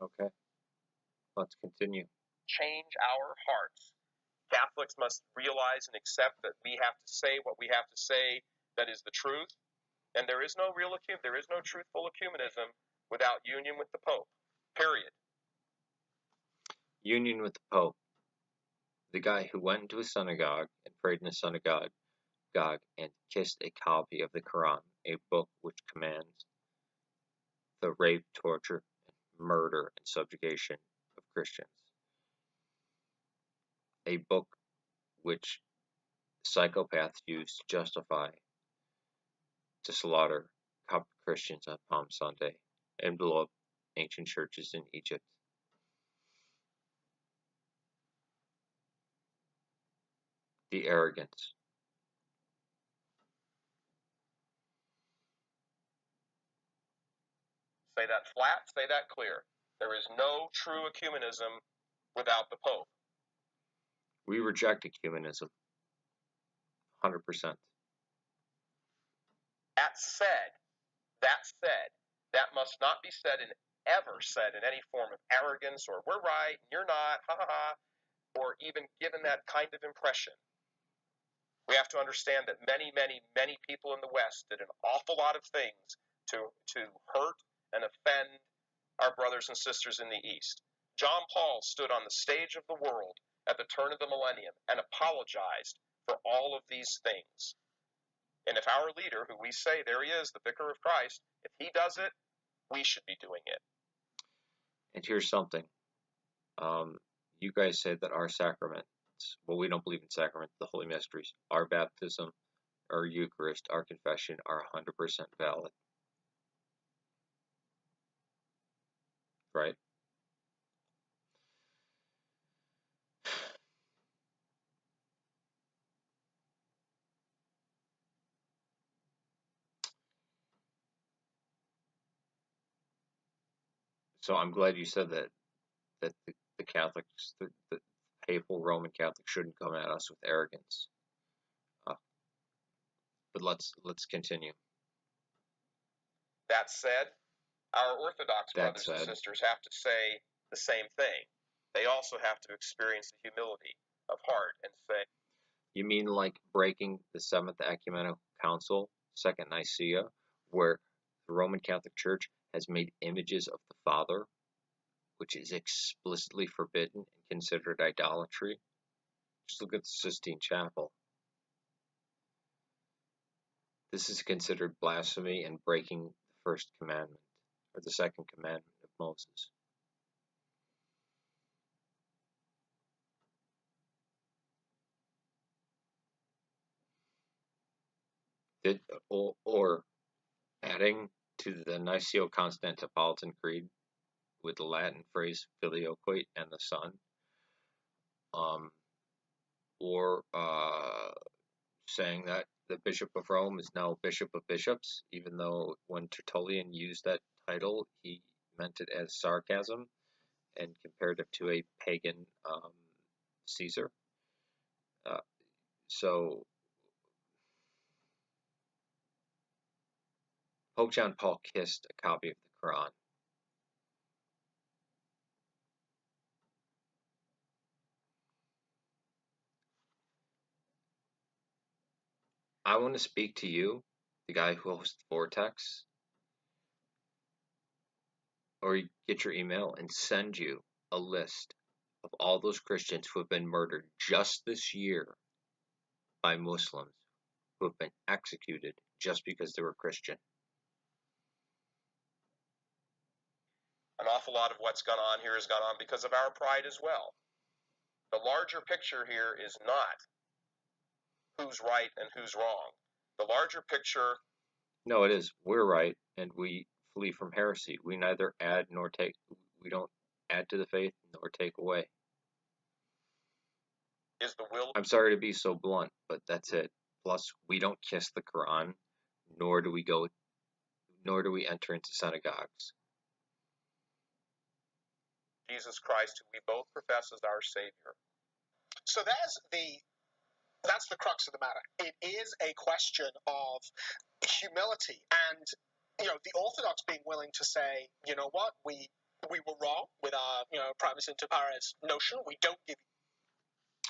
Okay, let's continue. Change our hearts. Catholics must realize and accept that we have to say what we have to say that is the truth, and there is no truthful ecumenism without union with the Pope. Period. Union with the Pope. The guy who went into a synagogue and prayed in a synagogue and kissed a copy of the Quran, a book which commands the rape, torture, murder, and subjugation of Christians. A book which psychopaths use to justify to slaughter Coptic Christians on Palm Sunday and blow up ancient churches in Egypt. The arrogance. Say that flat, say that clear. There is no true ecumenism without the Pope. We reject ecumenism. 100%. That said, that must not be said and ever said in any form of arrogance or we're right and you're not, ha ha ha, or even given that kind of impression. We have to understand that many, many, many people in the West did an awful lot of things to hurt and offend our brothers and sisters in the East. John Paul stood on the stage of the world at the turn of the millennium and apologized for all of these things. And if our leader, who we say there he is, the Vicar of Christ, if he does it, we should be doing it. And here's something. You guys say that our sacraments, well, we don't believe in sacraments, the Holy Mysteries, our baptism, our Eucharist, our confession are 100% valid. Right? So I'm glad you said that the Catholics, the papal Roman Catholics shouldn't come at us with arrogance. But let's continue. That said, our Orthodox brothers and sisters have to say the same thing. They also have to experience the humility of heart and say. You mean like breaking the Seventh Ecumenical Council, Second Nicaea, where the Roman Catholic Church has made images of the Father, which is explicitly forbidden and considered idolatry? Just look at the Sistine Chapel. This is considered blasphemy and breaking the first commandment, or the second commandment of Moses. Or adding to the Niceno-Constantinopolitan Creed with the Latin phrase filioque and the Son, or saying that the Bishop of Rome is now Bishop of Bishops, even though when Tertullian used that title, he meant it as sarcasm and compared it to a pagan Caesar. So Pope John Paul kissed a copy of the Quran. I want to speak to you, the guy who hosts Vortex, or get your email and send you a list of all those Christians who have been murdered just this year by Muslims, who have been executed just because they were Christian. An awful lot of what's gone on here has gone on because of our pride as well. The larger picture here is not who's right and who's wrong. The larger picture... No, it is. We're right, and we flee from heresy. We neither add nor take. We don't add to the faith nor take away. Is the will... I'm sorry to be so blunt, but that's it. Plus, we don't kiss the Quran, nor do we enter into synagogues. Jesus Christ, who we both profess as our Savior. So that's the crux of the matter. It is a question of humility, and the Orthodox being willing to say, you know what, we we were wrong with our, primus inter pares notion. We don't give.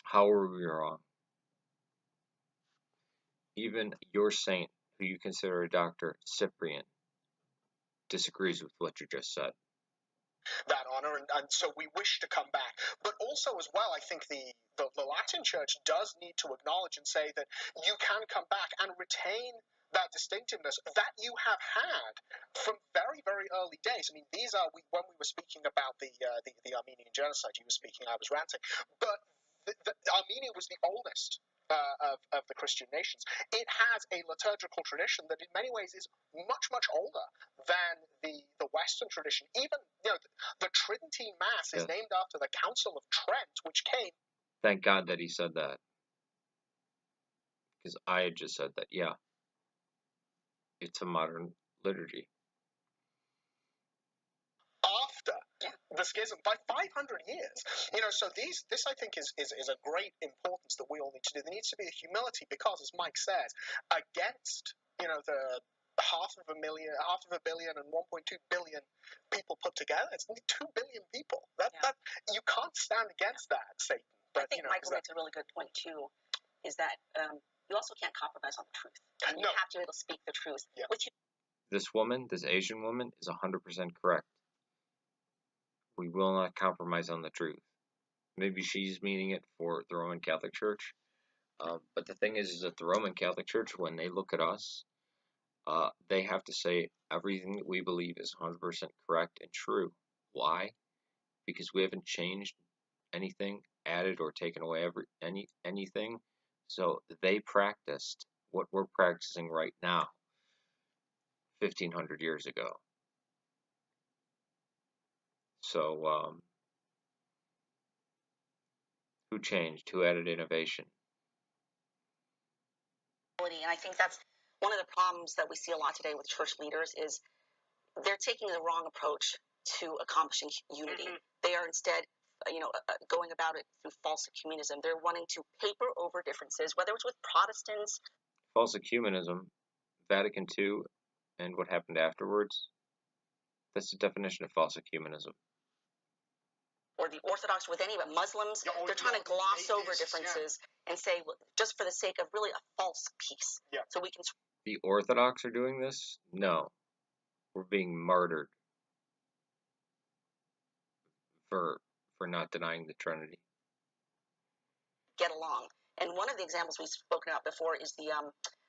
How were we wrong? Even your saint, who you consider a doctor, Cyprian, disagrees with what you just said. That honor, and so we wish to come back. But also, as well, I think the Latin Church does need to acknowledge and say that you can come back and retain that distinctiveness that you have had from very, very early days. I mean, these are when we were speaking about the Armenian genocide. You were speaking, I was ranting, but Armenia was the oldest of the Christian nations. It has a liturgical tradition that in many ways is much, much older than the Western tradition. Even, the Tridentine Mass is named after the Council of Trent, which came. Thank God that he said that. Because I had just said that, yeah. It's a modern liturgy. After the schism by 500 years, so this I think is a great importance that we all need to do. There needs to be a humility because, as Mike says, against the half of a billion and 1.2 billion people put together, it's only 2 billion people. That you can't stand against that, Satan. But, I think Michael makes a really good point too, is that you also can't compromise on the truth. And you have to be able to speak the truth. Yeah. This woman, this Asian woman, is 100% correct. We will not compromise on the truth. Maybe she's meaning it for the Roman Catholic Church. But the thing is that the Roman Catholic Church, when they look at us, they have to say everything that we believe is 100% correct and true. Why? Because we haven't changed anything, added or taken away anything. So they practiced what we're practicing right now, 1,500 years ago. So, who changed? Who added innovation? And I think that's one of the problems that we see a lot today with church leaders is they're taking the wrong approach to accomplishing unity. Mm-hmm. They are instead, going about it through false ecumenism. They're wanting to paper over differences, whether it's with Protestants. False ecumenism, Vatican II, and what happened afterwards. That's the definition of false ecumenism. Or the Orthodox with any, but Muslims, they're trying to gloss over differences and say, well, just for the sake of really a false peace. Yeah. So we can. The Orthodox are doing this? No. We're being martyred for not denying the Trinity. Get along. And one of the examples we've spoken about before is the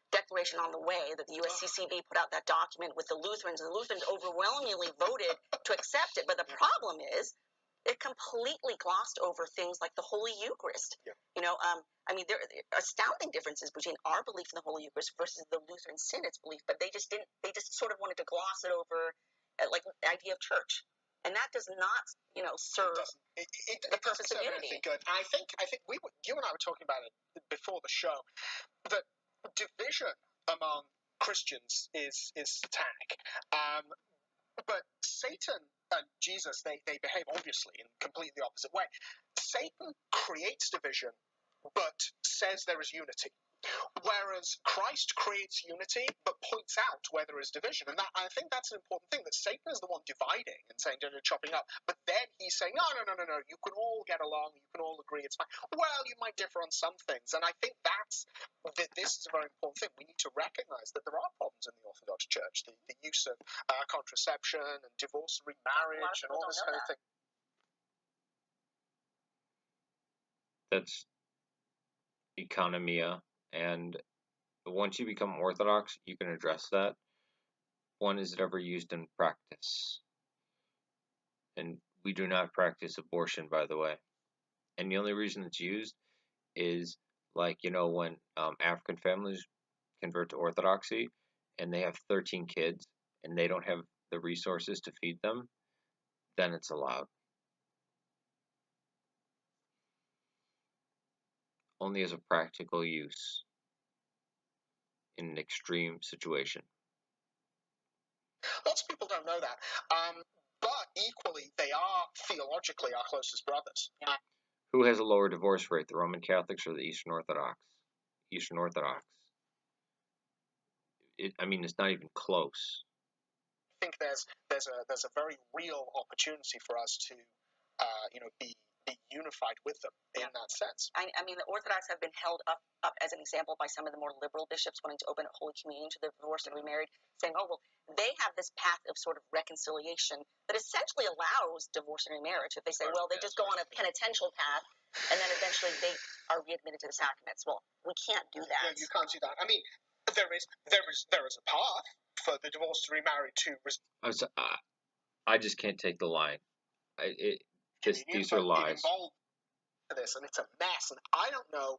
Declaration on the Way that the USCCB put out that document with the Lutherans, and the Lutherans overwhelmingly voted to accept it. But the problem is, it completely glossed over things like the Holy Eucharist. Yeah. There are astounding differences between our belief in the Holy Eucharist versus the Lutheran Synod's belief, but they just didn't. They just sort of wanted to gloss it over, like the idea of church, and that does not, serve the purpose of unity. Good. I think you and I were talking about it before the show, that division among Christians is satanic. But Satan and Jesus, they behave obviously in completely the opposite way. Satan creates division, but says there is unity. Whereas Christ creates unity, but points out where there is division. And I think that's an important thing, that Satan is the one dividing and saying, chopping up. But then he's saying, no, you can all get along, you can all agree, it's fine. Well, you might differ on some things. And I think this is a very important thing. We need to recognize that there are problems in the Orthodox Church, the use of contraception and divorce and remarriage and all this kind of thing. That's economia. And once you become Orthodox, you can address that. One, is it ever used in practice? And we do not practice abortion, by the way. And the only reason it's used is, when African families convert to Orthodoxy and they have 13 kids and they don't have the resources to feed them, then it's allowed. Only as a practical use in an extreme situation. Lots of people don't know that. But equally, they are theologically our closest brothers. Yeah. Who has a lower divorce rate, the Roman Catholics or the Eastern Orthodox? Eastern Orthodox. It's not even close. think there's a very real opportunity for us to be unified with them in that sense. I mean, the Orthodox have been held up as an example by some of the more liberal bishops wanting to open Holy Communion to the divorced and remarried, saying, oh, well, they have this path of sort of reconciliation that essentially allows divorce and remarriage. If they say, well, they just go on a penitential path, and then eventually they are readmitted to the sacraments. Well, we can't do that. Yeah, you can't do that. I mean, there is a path for the divorced and remarried to. I just can't take the line. These are lies. This, and it's a mess, and I don't know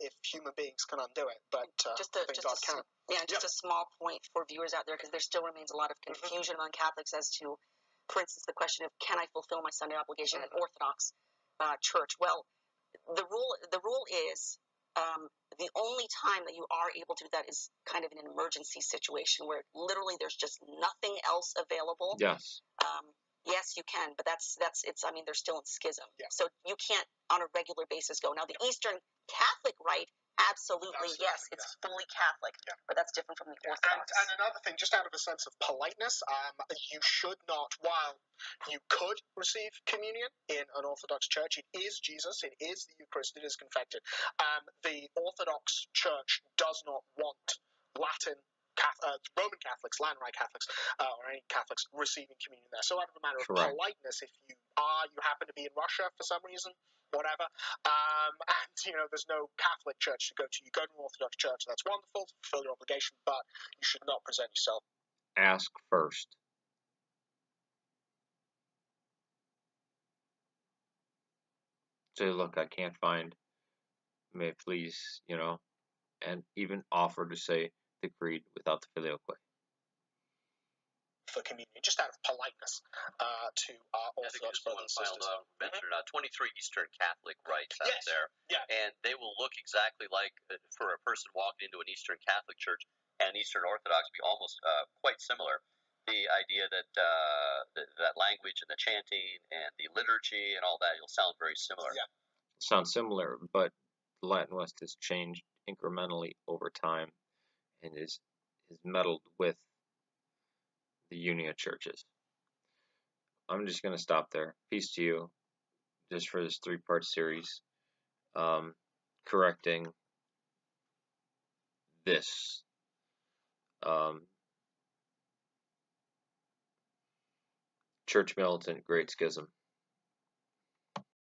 if human beings can undo it, but God can. A small point for viewers out there, because there still remains a lot of confusion among Catholics as to, for instance, the question of, can I fulfill my Sunday obligation at Orthodox church? Well, the rule is the only time that you are able to do that is kind of an emergency situation where literally there's just nothing else available. Yes. Yes, you can, but that's I mean, they're still in schism. Yeah. So you can't on a regular basis go. Now, the Eastern Catholic Rite, absolutely, yes, it's fully Catholic, but that's different from the Orthodox. And another thing, just out of a sense of politeness, you should not, while you could receive communion in an Orthodox church, it is Jesus, it is the Eucharist, it is confected. The Orthodox Church does not want Latin Roman Catholics, Latin-Rite Catholics, or any Catholics receiving communion there. So out of a matter of politeness, if you happen to be in Russia for some reason, whatever, and there's no Catholic church to go to, you go to an Orthodox church. That's wonderful, fulfill your obligation, but you should not present yourself. Ask first. Say, look, I can't find. May I please, and even offer to say the creed without the filioque. For communion, just out of politeness to our Orthodox brothers and sisters. Mention 23 Eastern Catholic rites out there, and they will look exactly like, for a person walking into an Eastern Catholic church and Eastern Orthodox, be almost quite similar. The idea that that language and the chanting and the liturgy and all that, you'll sound very similar. Yeah, sounds similar, but the Latin West has changed incrementally over time and is meddled with the Union of churches. I'm just going to stop there. Peace to you, just for this 3-part series, correcting this church militant great schism.